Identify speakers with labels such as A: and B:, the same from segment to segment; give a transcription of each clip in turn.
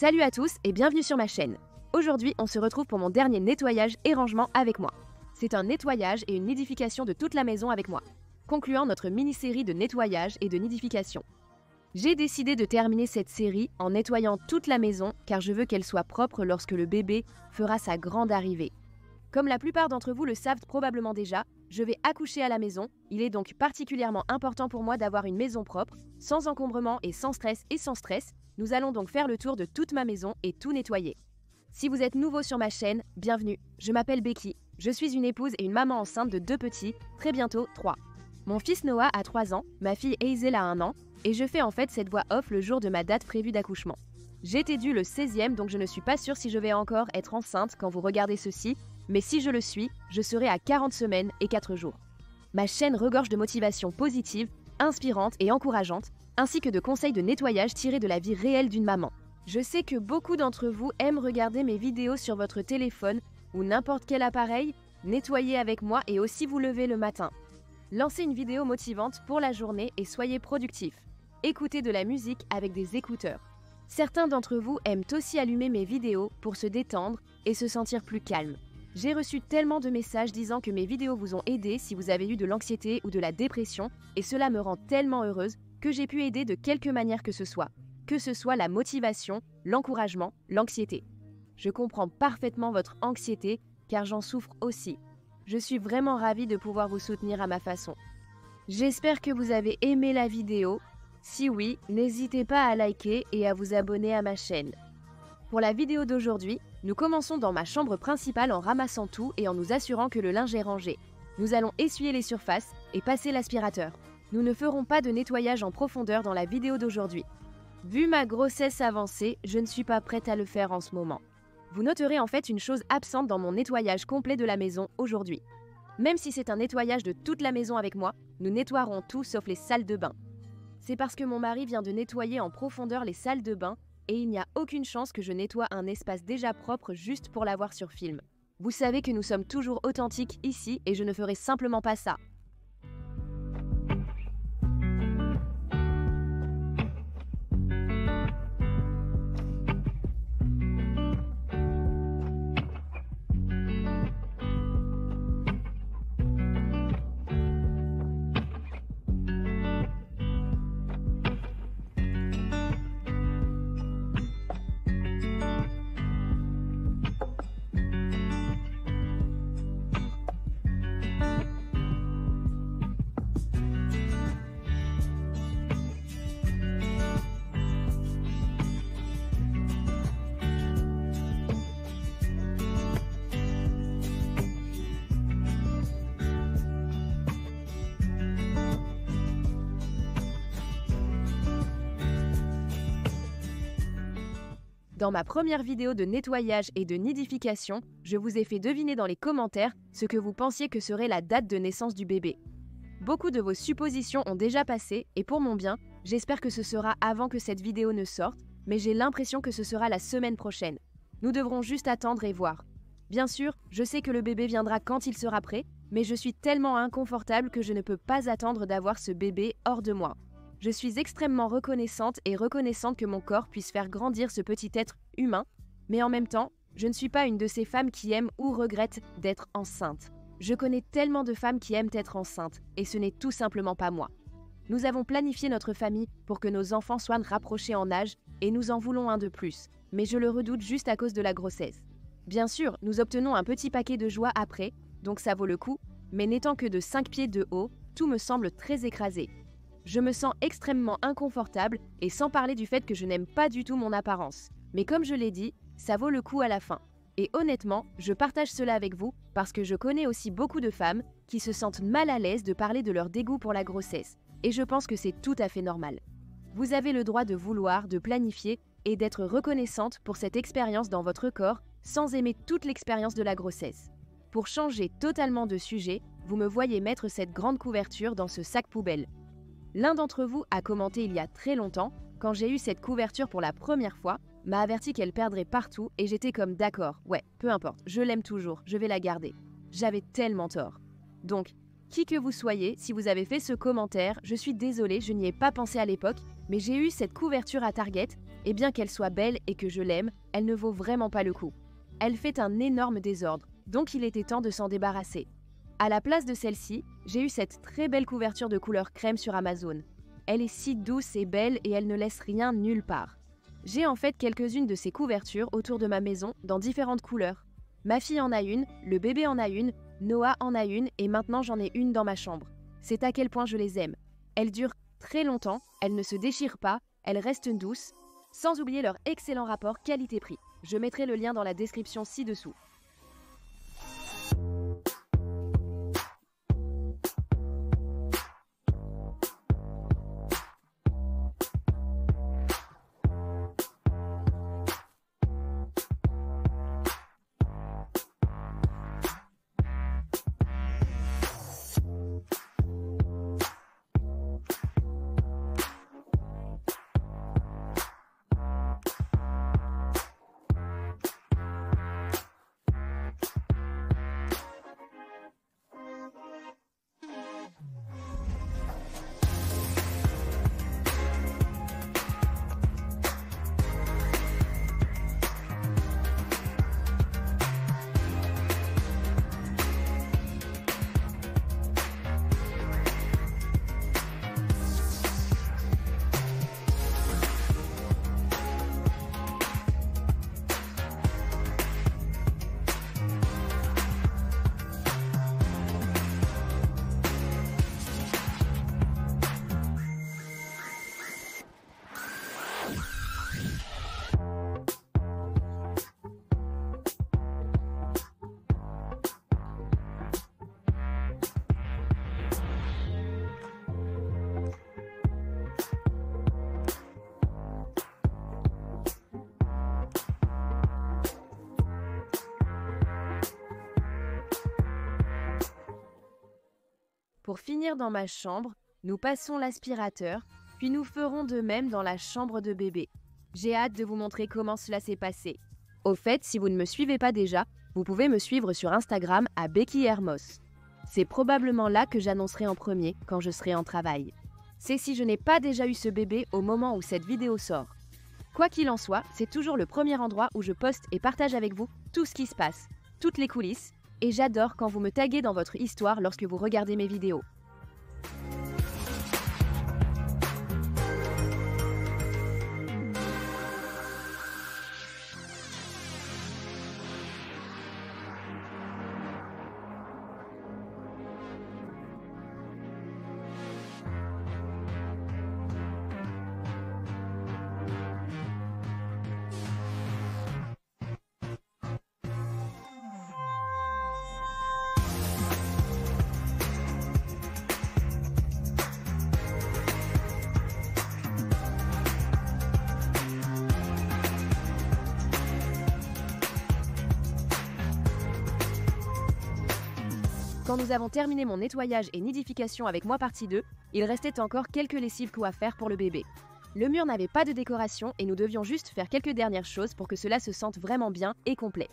A: Salut à tous et bienvenue sur ma chaîne. Aujourd'hui, on se retrouve pour mon dernier nettoyage et rangement avec moi. C'est un nettoyage et une nidification de toute la maison avec moi, concluant notre mini-série de nettoyage et de nidification. J'ai décidé de terminer cette série en nettoyant toute la maison car je veux qu'elle soit propre lorsque le bébé fera sa grande arrivée. Comme la plupart d'entre vous le savent probablement déjà, je vais accoucher à la maison, il est donc particulièrement important pour moi d'avoir une maison propre, sans encombrement et sans stress. Nous allons donc faire le tour de toute ma maison et tout nettoyer. Si vous êtes nouveau sur ma chaîne, bienvenue, je m'appelle Becky, je suis une épouse et une maman enceinte de 2 petits, très bientôt 3. Mon fils Noah a 3 ans, ma fille Hazel a 1 an, et je fais en fait cette voix off le jour de ma date prévue d'accouchement. J'étais due le 16e, donc je ne suis pas sûre si je vais encore être enceinte quand vous regardez ceci, mais si je le suis, je serai à 40 semaines et 4 jours. Ma chaîne regorge de motivations positives, inspirantes et encourageantes, ainsi que de conseils de nettoyage tirés de la vie réelle d'une maman. Je sais que beaucoup d'entre vous aiment regarder mes vidéos sur votre téléphone ou n'importe quel appareil, nettoyer avec moi et aussi vous lever le matin. Lancez une vidéo motivante pour la journée et soyez productif. Écoutez de la musique avec des écouteurs. Certains d'entre vous aiment aussi allumer mes vidéos pour se détendre et se sentir plus calme. J'ai reçu tellement de messages disant que mes vidéos vous ont aidé si vous avez eu de l'anxiété ou de la dépression et cela me rend tellement heureuse que j'ai pu aider de quelque manière que ce soit la motivation, l'encouragement, l'anxiété. Je comprends parfaitement votre anxiété car j'en souffre aussi. Je suis vraiment ravie de pouvoir vous soutenir à ma façon. J'espère que vous avez aimé la vidéo. Si oui, n'hésitez pas à liker et à vous abonner à ma chaîne. Pour la vidéo d'aujourd'hui, nous commençons dans ma chambre principale en ramassant tout et en nous assurant que le linge est rangé. Nous allons essuyer les surfaces et passer l'aspirateur. Nous ne ferons pas de nettoyage en profondeur dans la vidéo d'aujourd'hui. Vu ma grossesse avancée, je ne suis pas prête à le faire en ce moment. Vous noterez en fait une chose absente dans mon nettoyage complet de la maison aujourd'hui. Même si c'est un nettoyage de toute la maison avec moi, nous nettoierons tout sauf les salles de bain. C'est parce que mon mari vient de nettoyer en profondeur les salles de bain et il n'y a aucune chance que je nettoie un espace déjà propre juste pour l'avoir sur film. Vous savez que nous sommes toujours authentiques ici et je ne ferai simplement pas ça. Dans ma première vidéo de nettoyage et de nidification, je vous ai fait deviner dans les commentaires ce que vous pensiez que serait la date de naissance du bébé. Beaucoup de vos suppositions ont déjà passé et pour mon bien, j'espère que ce sera avant que cette vidéo ne sorte, mais j'ai l'impression que ce sera la semaine prochaine. Nous devrons juste attendre et voir. Bien sûr, je sais que le bébé viendra quand il sera prêt, mais je suis tellement inconfortable que je ne peux pas attendre d'avoir ce bébé hors de moi. Je suis extrêmement reconnaissante que mon corps puisse faire grandir ce petit être humain, mais en même temps, je ne suis pas une de ces femmes qui aiment ou regrettent d'être enceinte. Je connais tellement de femmes qui aiment être enceintes, et ce n'est tout simplement pas moi. Nous avons planifié notre famille pour que nos enfants soient rapprochés en âge, et nous en voulons un de plus, mais je le redoute juste à cause de la grossesse. Bien sûr, nous obtenons un petit paquet de joie après, donc ça vaut le coup, mais n'étant que de 5 pieds de haut, tout me semble très écrasé. Je me sens extrêmement inconfortable et sans parler du fait que je n'aime pas du tout mon apparence. Mais comme je l'ai dit, ça vaut le coup à la fin. Et honnêtement, je partage cela avec vous parce que je connais aussi beaucoup de femmes qui se sentent mal à l'aise de parler de leur dégoût pour la grossesse. Et je pense que c'est tout à fait normal. Vous avez le droit de vouloir, de planifier et d'être reconnaissante pour cette expérience dans votre corps sans aimer toute l'expérience de la grossesse. Pour changer totalement de sujet, vous me voyez mettre cette grande couverture dans ce sac poubelle. L'un d'entre vous a commenté il y a très longtemps, quand j'ai eu cette couverture pour la première fois, m'a averti qu'elle perdrait partout et j'étais comme d'accord, ouais, peu importe, je l'aime toujours, je vais la garder. J'avais tellement tort. Donc, Qui que vous soyez, si vous avez fait ce commentaire, je suis désolée, je n'y ai pas pensé à l'époque, mais j'ai eu cette couverture à Target, et bien qu'elle soit belle et que je l'aime, elle ne vaut vraiment pas le coup. Elle fait un énorme désordre, donc il était temps de s'en débarrasser. À la place de celle-ci, j'ai eu cette très belle couverture de couleur crème sur Amazon. Elle est si douce et belle et elle ne laisse rien nulle part. J'ai en fait quelques-unes de ces couvertures autour de ma maison dans différentes couleurs. Ma fille en a une, le bébé en a une, Noah en a une et maintenant j'en ai une dans ma chambre. C'est à quel point je les aime. Elles durent très longtemps, elles ne se déchirent pas, elles restent douces, sans oublier leur excellent rapport qualité-prix. Je mettrai le lien dans la description ci-dessous. Pour finir dans ma chambre, nous passons l'aspirateur, puis nous ferons de même dans la chambre de bébé. J'ai hâte de vous montrer comment cela s'est passé. Au fait, si vous ne me suivez pas déjà, vous pouvez me suivre sur Instagram à Becky Hermos. C'est probablement là que j'annoncerai en premier quand je serai en travail. C'est si je n'ai pas déjà eu ce bébé au moment où cette vidéo sort. Quoi qu'il en soit, c'est toujours le premier endroit où je poste et partage avec vous tout ce qui se passe, toutes les coulisses, et j'adore quand vous me taguez dans votre histoire lorsque vous regardez mes vidéos. Quand nous avons terminé mon nettoyage et nidification avec moi partie 2, il restait encore quelques lessives à faire pour le bébé. Le mur n'avait pas de décoration et nous devions juste faire quelques dernières choses pour que cela se sente vraiment bien et complet.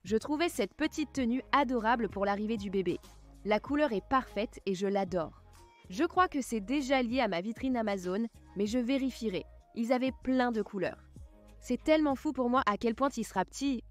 A: Je trouvais cette petite tenue adorable pour l'arrivée du bébé. La couleur est parfaite et je l'adore. Je crois que c'est déjà lié à ma vitrine Amazon, mais je vérifierai. Ils avaient plein de couleurs. C'est tellement fou pour moi à quel point il sera petit.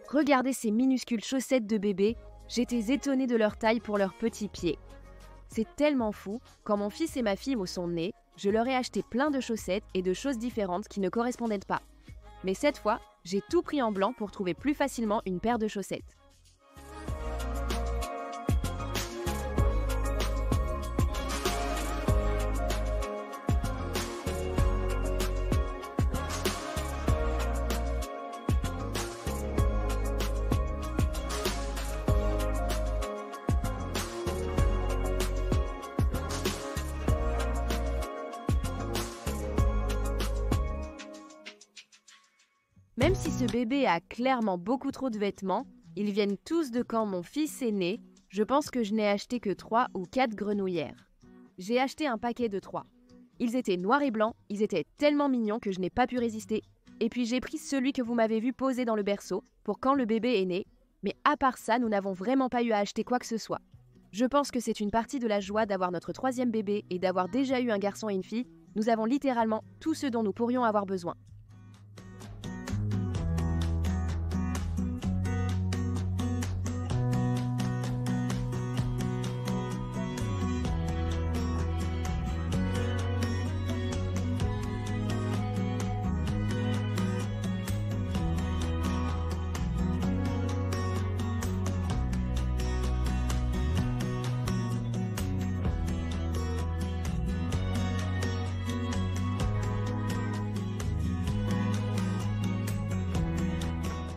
A: Regardez ces minuscules chaussettes de bébé, j'étais étonnée de leur taille pour leurs petits pieds. C'est tellement fou, quand mon fils et ma fille me sont nés, je leur ai acheté plein de chaussettes et de choses différentes qui ne correspondaient pas. Mais cette fois, j'ai tout pris en blanc pour trouver plus facilement une paire de chaussettes. Même si ce bébé a clairement beaucoup trop de vêtements, ils viennent tous de quand mon fils est né, je pense que je n'ai acheté que 3 ou 4 grenouillères. J'ai acheté un paquet de 3. Ils étaient noirs et blancs, ils étaient tellement mignons que je n'ai pas pu résister. Et puis j'ai pris celui que vous m'avez vu poser dans le berceau pour quand le bébé est né, mais à part ça, nous n'avons vraiment pas eu à acheter quoi que ce soit. Je pense que c'est une partie de la joie d'avoir notre 3e bébé et d'avoir déjà eu un garçon et une fille. Nous avons littéralement tout ce dont nous pourrions avoir besoin.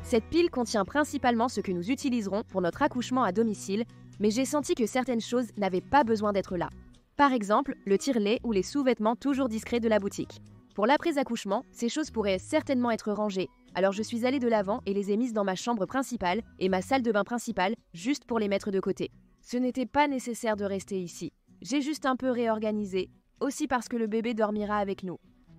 A: Cette pile contient principalement ce que nous utiliserons pour notre accouchement à domicile, mais j'ai senti que certaines choses n'avaient pas besoin d'être là. Par exemple, le tire-lait ou les sous-vêtements toujours discrets de la boutique. Pour l'après-accouchement, ces choses pourraient certainement être rangées, alors je suis allée de l'avant et les ai mises dans ma chambre principale et ma salle de bain principale, juste pour les mettre de côté. Ce n'était pas nécessaire de rester ici. J'ai juste un peu réorganisé, aussi parce que le bébé dormira avec nous.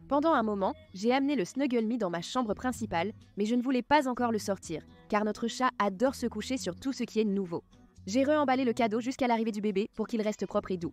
A: Pendant un moment, j'ai amené le Snuggle Me dans ma chambre principale, mais je ne voulais pas encore le sortir, car notre chat adore se coucher sur tout ce qui est nouveau. J'ai re-emballé le cadeau jusqu'à l'arrivée du bébé pour qu'il reste propre et doux.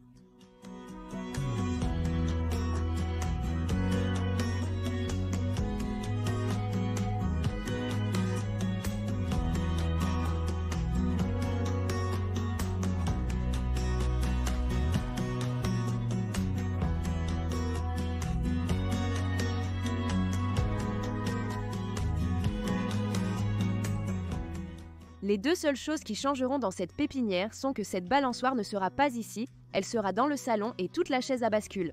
A: Les 2 seules choses qui changeront dans cette pépinière sont que cette balançoire ne sera pas ici, elle sera dans le salon et toute la chaise à bascule.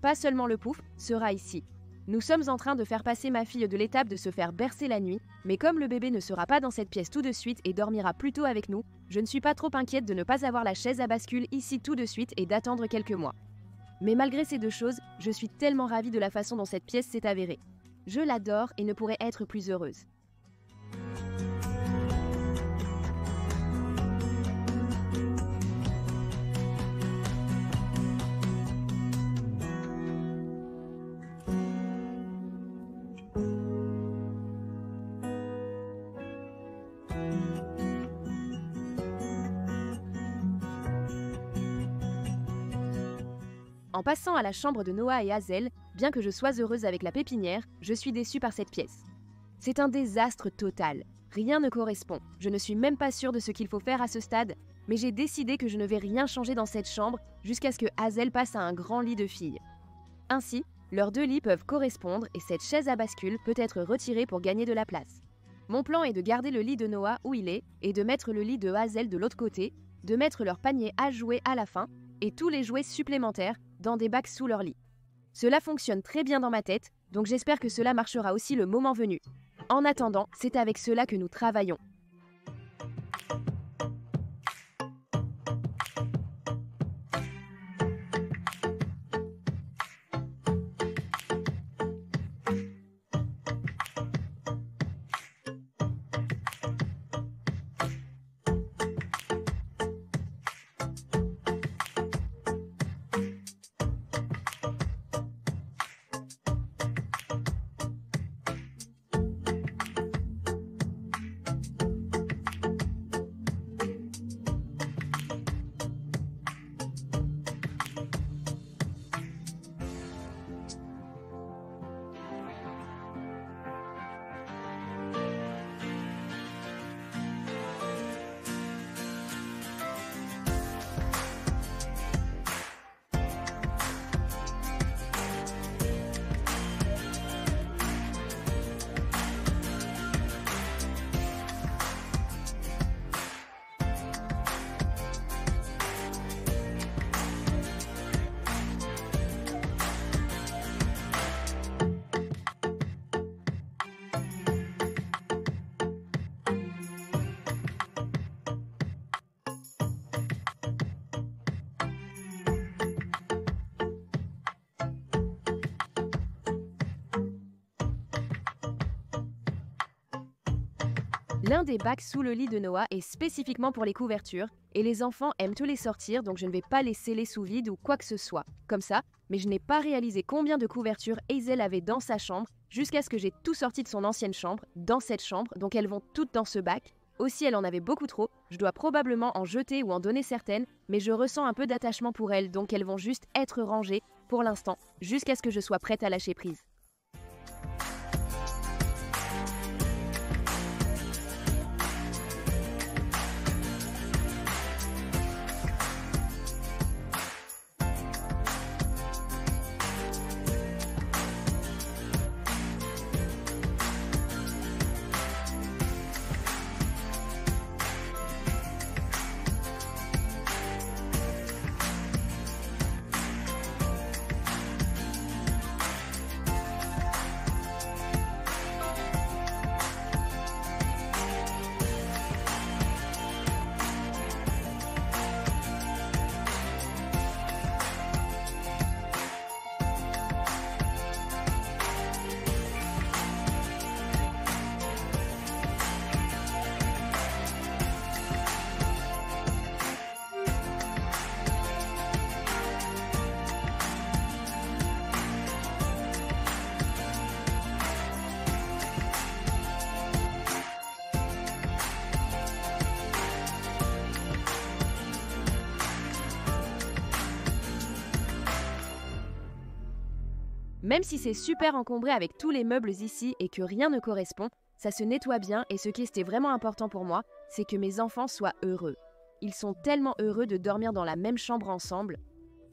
A: Pas seulement le pouf sera ici. Nous sommes en train de faire passer ma fille de l'étape de se faire bercer la nuit, mais comme le bébé ne sera pas dans cette pièce tout de suite et dormira plutôt avec nous, je ne suis pas trop inquiète de ne pas avoir la chaise à bascule ici tout de suite et d'attendre quelques mois. Mais malgré ces 2 choses, je suis tellement ravie de la façon dont cette pièce s'est avérée. Je l'adore et ne pourrais être plus heureuse. En passant à la chambre de Noah et Hazel, bien que je sois heureuse avec la pépinière, je suis déçue par cette pièce. C'est un désastre total. Rien ne correspond. Je ne suis même pas sûre de ce qu'il faut faire à ce stade, mais j'ai décidé que je ne vais rien changer dans cette chambre jusqu'à ce que Hazel passe à un grand lit de fille. Ainsi, leurs 2 lits peuvent correspondre et cette chaise à bascule peut être retirée pour gagner de la place. Mon plan est de garder le lit de Noah où il est et de mettre le lit de Hazel de l'autre côté, de mettre leur panier à jouets à la fin et tous les jouets supplémentaires dans des bacs sous leur lit. Cela fonctionne très bien dans ma tête, donc j'espère que cela marchera aussi le moment venu. En attendant, c'est avec cela que nous travaillons. L'un des bacs sous le lit de Noah est spécifiquement pour les couvertures et les enfants aiment tous les sortir, donc je ne vais pas les sceller sous vide ou quoi que ce soit. Comme ça, mais je n'ai pas réalisé combien de couvertures Hazel avait dans sa chambre jusqu'à ce que j'ai tout sorti de son ancienne chambre, dans cette chambre, donc elles vont toutes dans ce bac. Aussi, elle en avait beaucoup trop, je dois probablement en jeter ou en donner certaines, mais je ressens un peu d'attachement pour elles, donc elles vont juste être rangées pour l'instant, jusqu'à ce que je sois prête à lâcher prise. Même si c'est super encombré avec tous les meubles ici et que rien ne correspond, ça se nettoie bien et ce qui était vraiment important pour moi, c'est que mes enfants soient heureux. Ils sont tellement heureux de dormir dans la même chambre ensemble.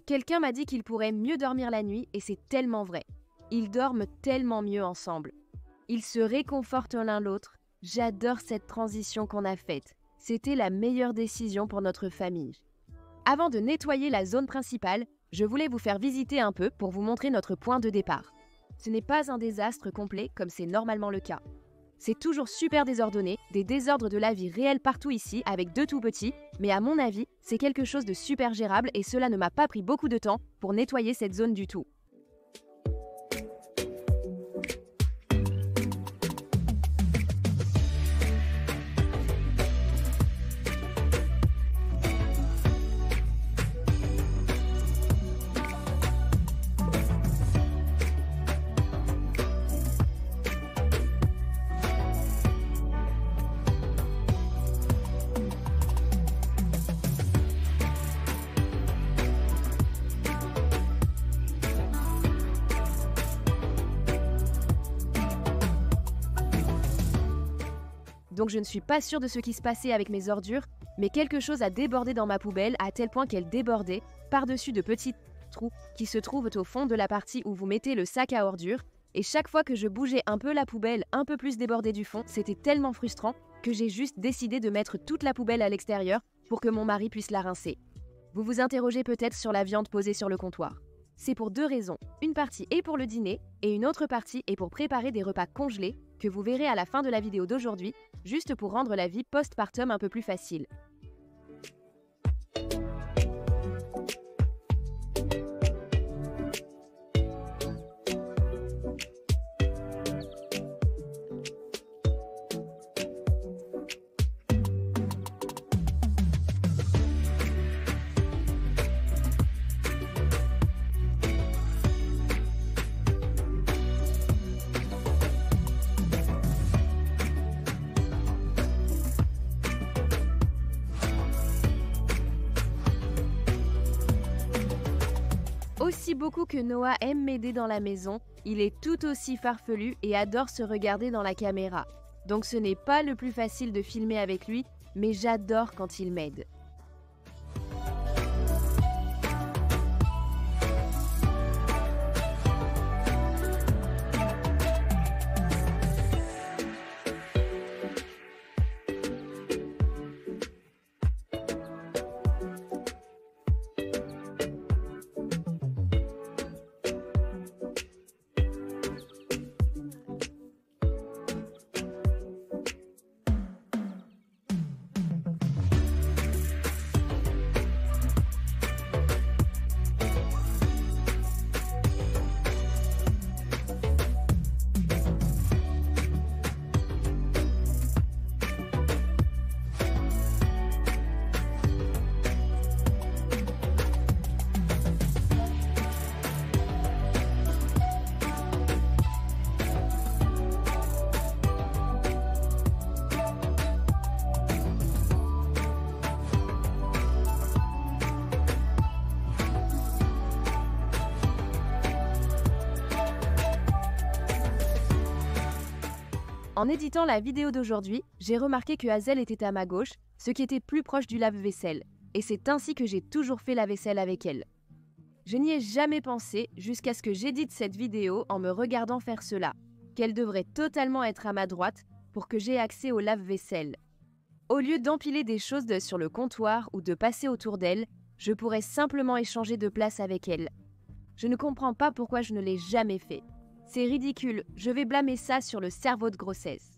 A: Quelqu'un m'a dit qu'ils pourraient mieux dormir la nuit et c'est tellement vrai. Ils dorment tellement mieux ensemble. Ils se réconfortent l'un l'autre. J'adore cette transition qu'on a faite. C'était la meilleure décision pour notre famille. Avant de nettoyer la zone principale, je voulais vous faire visiter un peu pour vous montrer notre point de départ. Ce n'est pas un désastre complet comme c'est normalement le cas. C'est toujours super désordonné, des désordres de la vie réelle partout ici avec deux tout petits, mais à mon avis, c'est quelque chose de super gérable et cela ne m'a pas pris beaucoup de temps pour nettoyer cette zone du tout. Donc je ne suis pas sûre de ce qui se passait avec mes ordures, mais quelque chose a débordé dans ma poubelle à tel point qu'elle débordait par-dessus de petits trous qui se trouvent au fond de la partie où vous mettez le sac à ordures. Et chaque fois que je bougeais un peu la poubelle, un peu plus débordée du fond, c'était tellement frustrant que j'ai juste décidé de mettre toute la poubelle à l'extérieur pour que mon mari puisse la rincer. Vous vous interrogez peut-être sur la viande posée sur le comptoir. C'est pour deux raisons. Une partie est pour le dîner et une autre partie est pour préparer des repas congelés que vous verrez à la fin de la vidéo d'aujourd'hui, juste pour rendre la vie postpartum un peu plus facile. Aussi beaucoup que Noah aime m'aider dans la maison, il est tout aussi farfelu et adore se regarder dans la caméra. Donc ce n'est pas le plus facile de filmer avec lui, mais j'adore quand il m'aide. En éditant la vidéo d'aujourd'hui, j'ai remarqué que Hazel était à ma gauche, ce qui était plus proche du lave-vaisselle. Et c'est ainsi que j'ai toujours fait la vaisselle avec elle. Je n'y ai jamais pensé jusqu'à ce que j'édite cette vidéo en me regardant faire cela, qu'elle devrait totalement être à ma droite pour que j'aie accès au lave-vaisselle. Au lieu d'empiler des choses sur le comptoir ou de passer autour d'elle, je pourrais simplement échanger de place avec elle. Je ne comprends pas pourquoi je ne l'ai jamais fait. C'est ridicule, je vais blâmer ça sur le cerveau de grossesse.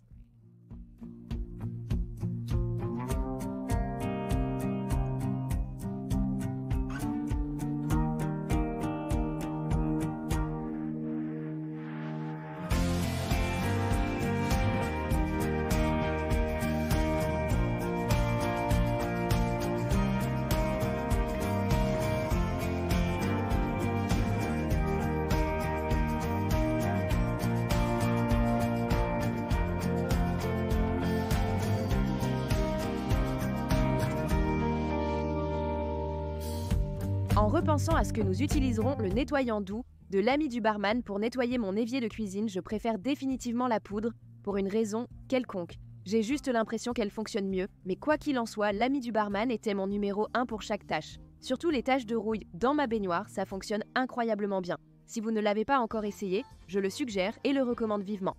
A: En repensant à ce que nous utiliserons le nettoyant doux de l'ami du barman pour nettoyer mon évier de cuisine, je préfère définitivement la poudre pour une raison quelconque. J'ai juste l'impression qu'elle fonctionne mieux, mais quoi qu'il en soit, l'ami du barman était mon numéro 1 pour chaque tâche. Surtout les tâches de rouille dans ma baignoire, ça fonctionne incroyablement bien. Si vous ne l'avez pas encore essayé, je le suggère et le recommande vivement.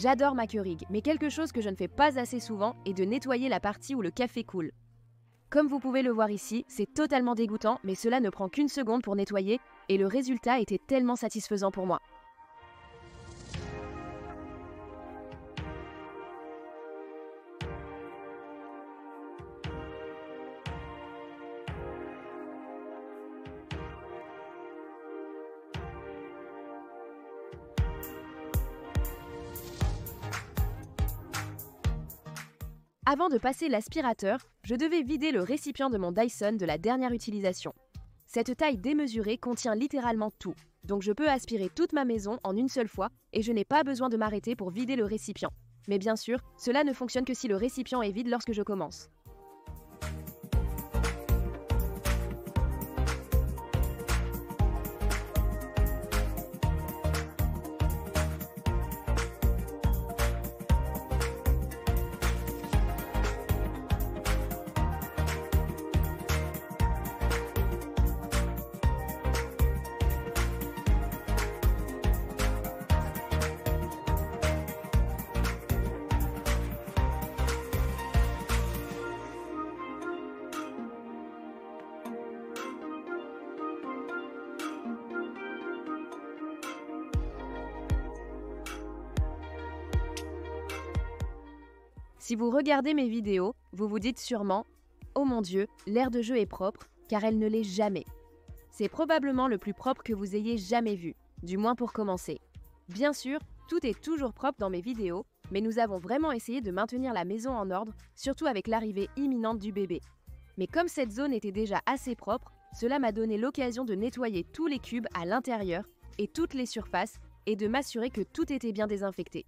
A: J'adore ma Keurig, mais quelque chose que je ne fais pas assez souvent est de nettoyer la partie où le café coule. Comme vous pouvez le voir ici, c'est totalement dégoûtant, mais cela ne prend qu'une seconde pour nettoyer et le résultat était tellement satisfaisant pour moi. Avant de passer l'aspirateur, je devais vider le récipient de mon Dyson de la dernière utilisation. Cette taille démesurée contient littéralement tout, donc je peux aspirer toute ma maison en une seule fois et je n'ai pas besoin de m'arrêter pour vider le récipient. Mais bien sûr, cela ne fonctionne que si le récipient est vide lorsque je commence. Si vous regardez mes vidéos, vous vous dites sûrement « Oh mon Dieu, l'aire de jeu est propre » car elle ne l'est jamais. C'est probablement le plus propre que vous ayez jamais vu, du moins pour commencer. Bien sûr, tout est toujours propre dans mes vidéos, mais nous avons vraiment essayé de maintenir la maison en ordre, surtout avec l'arrivée imminente du bébé. Mais comme cette zone était déjà assez propre, cela m'a donné l'occasion de nettoyer tous les cubes à l'intérieur et toutes les surfaces et de m'assurer que tout était bien désinfecté.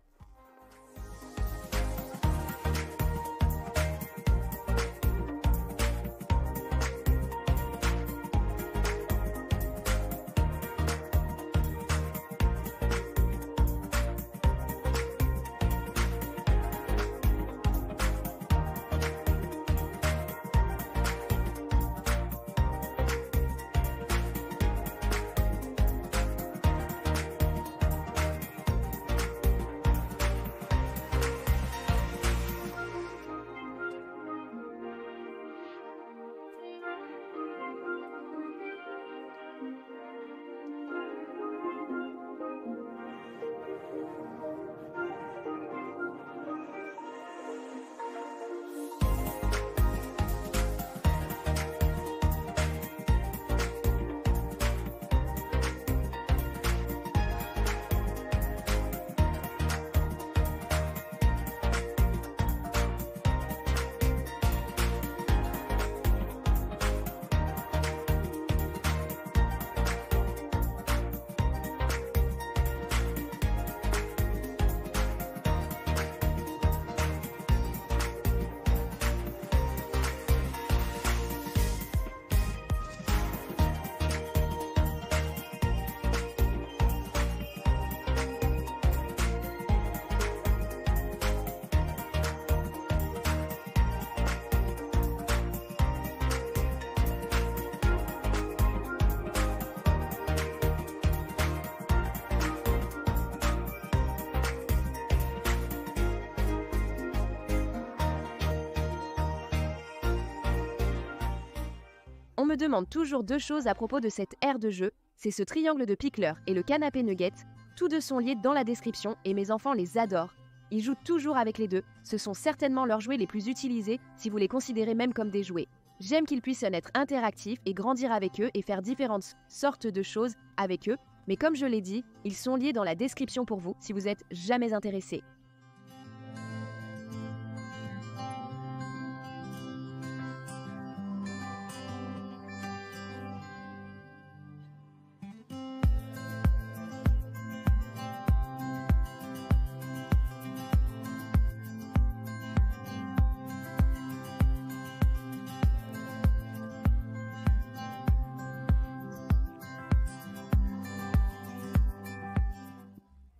A: On me demande toujours 2 choses à propos de cette aire de jeu, c'est ce triangle de pickleur et le canapé nugget. Tous 2 sont liés dans la description et mes enfants les adorent. Ils jouent toujours avec les 2, ce sont certainement leurs jouets les plus utilisés si vous les considérez même comme des jouets. J'aime qu'ils puissent être interactifs et grandir avec eux et faire différentes sortes de choses avec eux, mais comme je l'ai dit, ils sont liés dans la description pour vous si vous êtes jamais intéressé.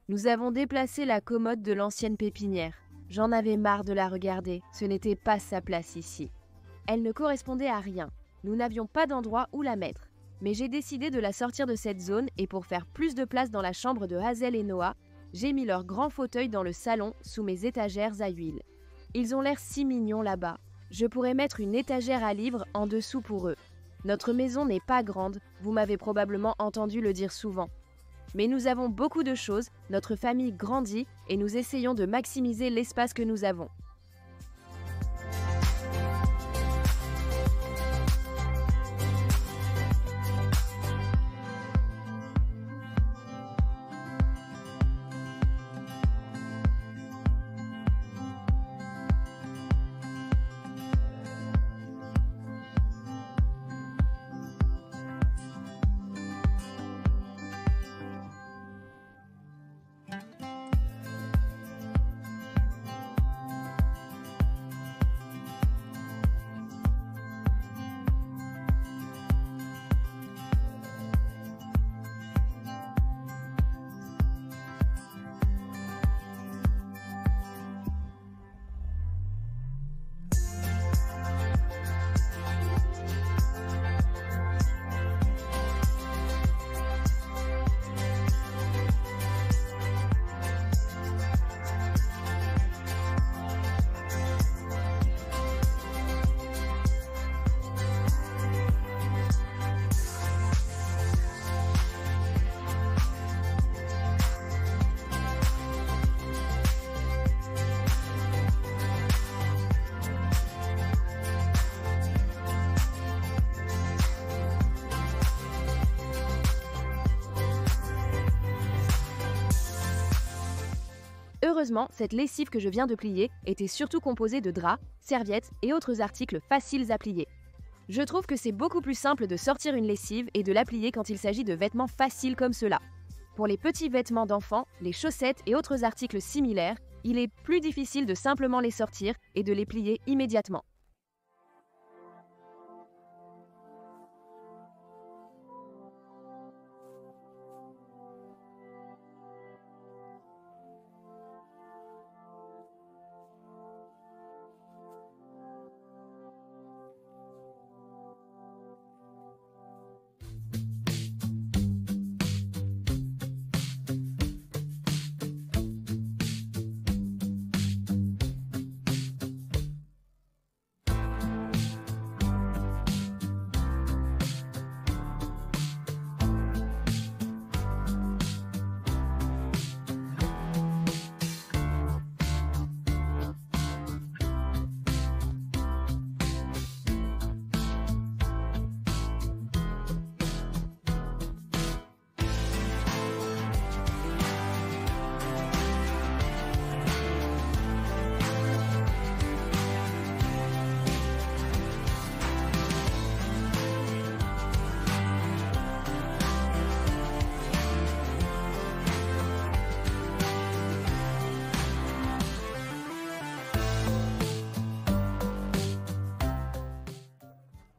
A: Nous avons déplacé la commode de l'ancienne pépinière. J'en avais marre de la regarder, ce n'était pas sa place ici. Elle ne correspondait à rien, nous n'avions pas d'endroit où la mettre. Mais j'ai décidé de la sortir de cette zone et pour faire plus de place dans la chambre de Hazel et Noah, j'ai mis leur grand fauteuil dans le salon sous mes étagères à huile. Ils ont l'air si mignons là-bas. Je pourrais mettre une étagère à livres en dessous pour eux. Notre maison n'est pas grande, vous m'avez probablement entendu le dire souvent. Mais nous avons beaucoup de choses, notre famille grandit et nous essayons de maximiser l'espace que nous avons. Heureusement, cette lessive que je viens de plier était surtout composée de draps, serviettes et autres articles faciles à plier. Je trouve que c'est beaucoup plus simple de sortir une lessive et de la plier quand il s'agit de vêtements faciles comme cela. Pour les petits vêtements d'enfants, les chaussettes et autres articles similaires, il est plus difficile de simplement les sortir et de les plier immédiatement.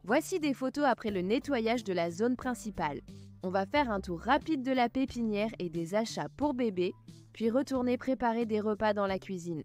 A: Voici des photos après le nettoyage de la zone principale. On va faire un tour rapide de la pépinière et des achats pour bébé, puis retourner préparer des repas dans la cuisine.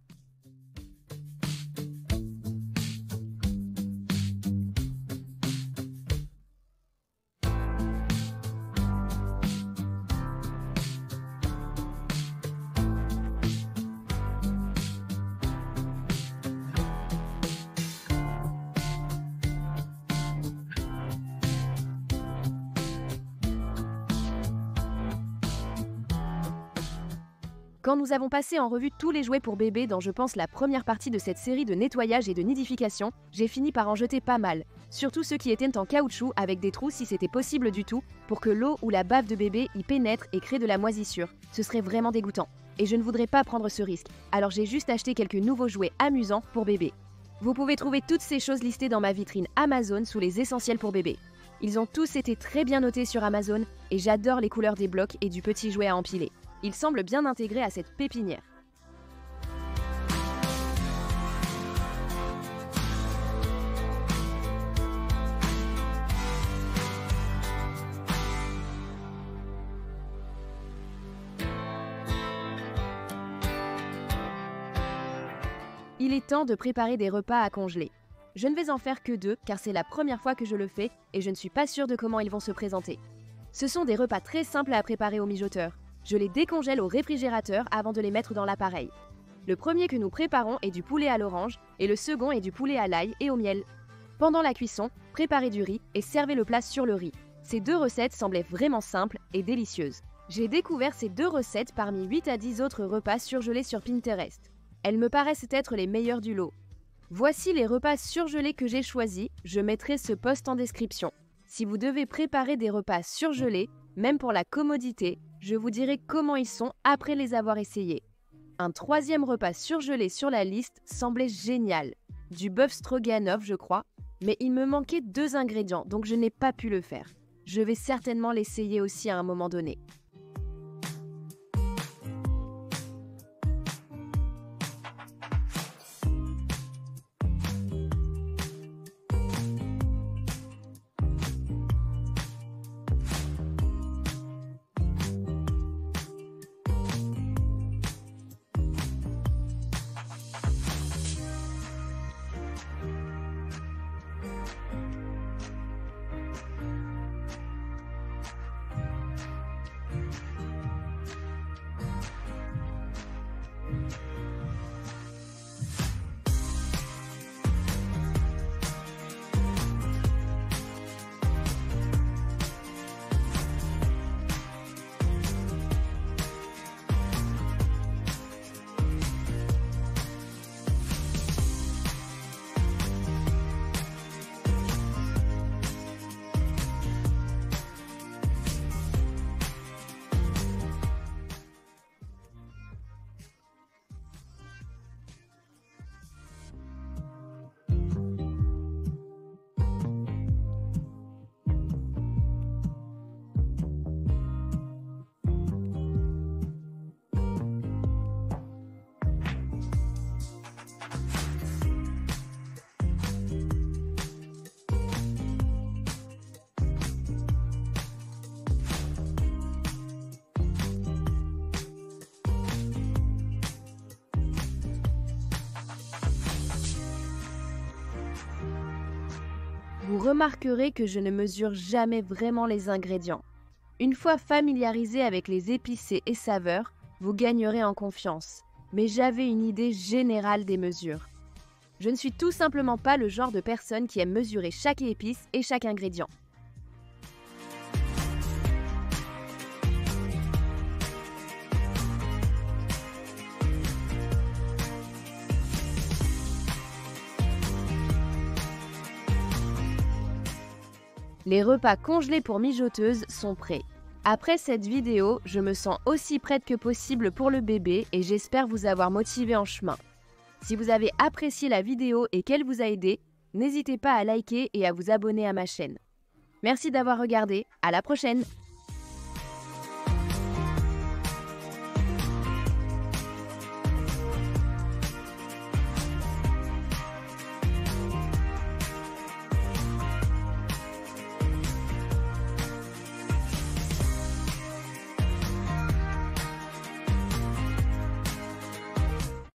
A: Quand nous avons passé en revue tous les jouets pour bébé dans je pense la première partie de cette série de nettoyage et de nidification, j'ai fini par en jeter pas mal. Surtout ceux qui étaient en caoutchouc avec des trous si c'était possible du tout, pour que l'eau ou la bave de bébé y pénètre et crée de la moisissure. Ce serait vraiment dégoûtant. Et je ne voudrais pas prendre ce risque, alors j'ai juste acheté quelques nouveaux jouets amusants pour bébé. Vous pouvez trouver toutes ces choses listées dans ma vitrine Amazon sous les essentiels pour bébé. Ils ont tous été très bien notés sur Amazon et j'adore les couleurs des blocs et du petit jouet à empiler. Ils semblent bien intégrés à cette pépinière. Il est temps de préparer des repas à congeler. Je ne vais en faire que 2 car c'est la première fois que je le fais et je ne suis pas sûre de comment ils vont se présenter. Ce sont des repas très simples à préparer au mijoteur. Je les décongèle au réfrigérateur avant de les mettre dans l'appareil. Le premier que nous préparons est du poulet à l'orange et le second est du poulet à l'ail et au miel. Pendant la cuisson, préparez du riz et servez le plat sur le riz. Ces 2 recettes semblaient vraiment simples et délicieuses. J'ai découvert ces 2 recettes parmi 8 à 10 autres repas surgelés sur Pinterest. Elles me paraissent être les meilleures du lot. Voici les repas surgelés que j'ai choisis, je mettrai ce post en description. Si vous devez préparer des repas surgelés, même pour la commodité, je vous dirai comment ils sont après les avoir essayés. Un 3e repas surgelé sur la liste semblait génial. Du bœuf stroganoff, je crois, mais il me manquait 2 ingrédients, donc je n'ai pas pu le faire. Je vais certainement l'essayer aussi à un moment donné. Vous remarquerez que je ne mesure jamais vraiment les ingrédients. Une fois familiarisé avec les épicés et saveurs, vous gagnerez en confiance. Mais j'avais une idée générale des mesures. Je ne suis tout simplement pas le genre de personne qui aime mesurer chaque épice et chaque ingrédient. Les repas congelés pour mijoteuses sont prêts. Après cette vidéo, je me sens aussi prête que possible pour le bébé et j'espère vous avoir motivé en chemin. Si vous avez apprécié la vidéo et qu'elle vous a aidé, n'hésitez pas à liker et à vous abonner à ma chaîne. Merci d'avoir regardé, à la prochaine!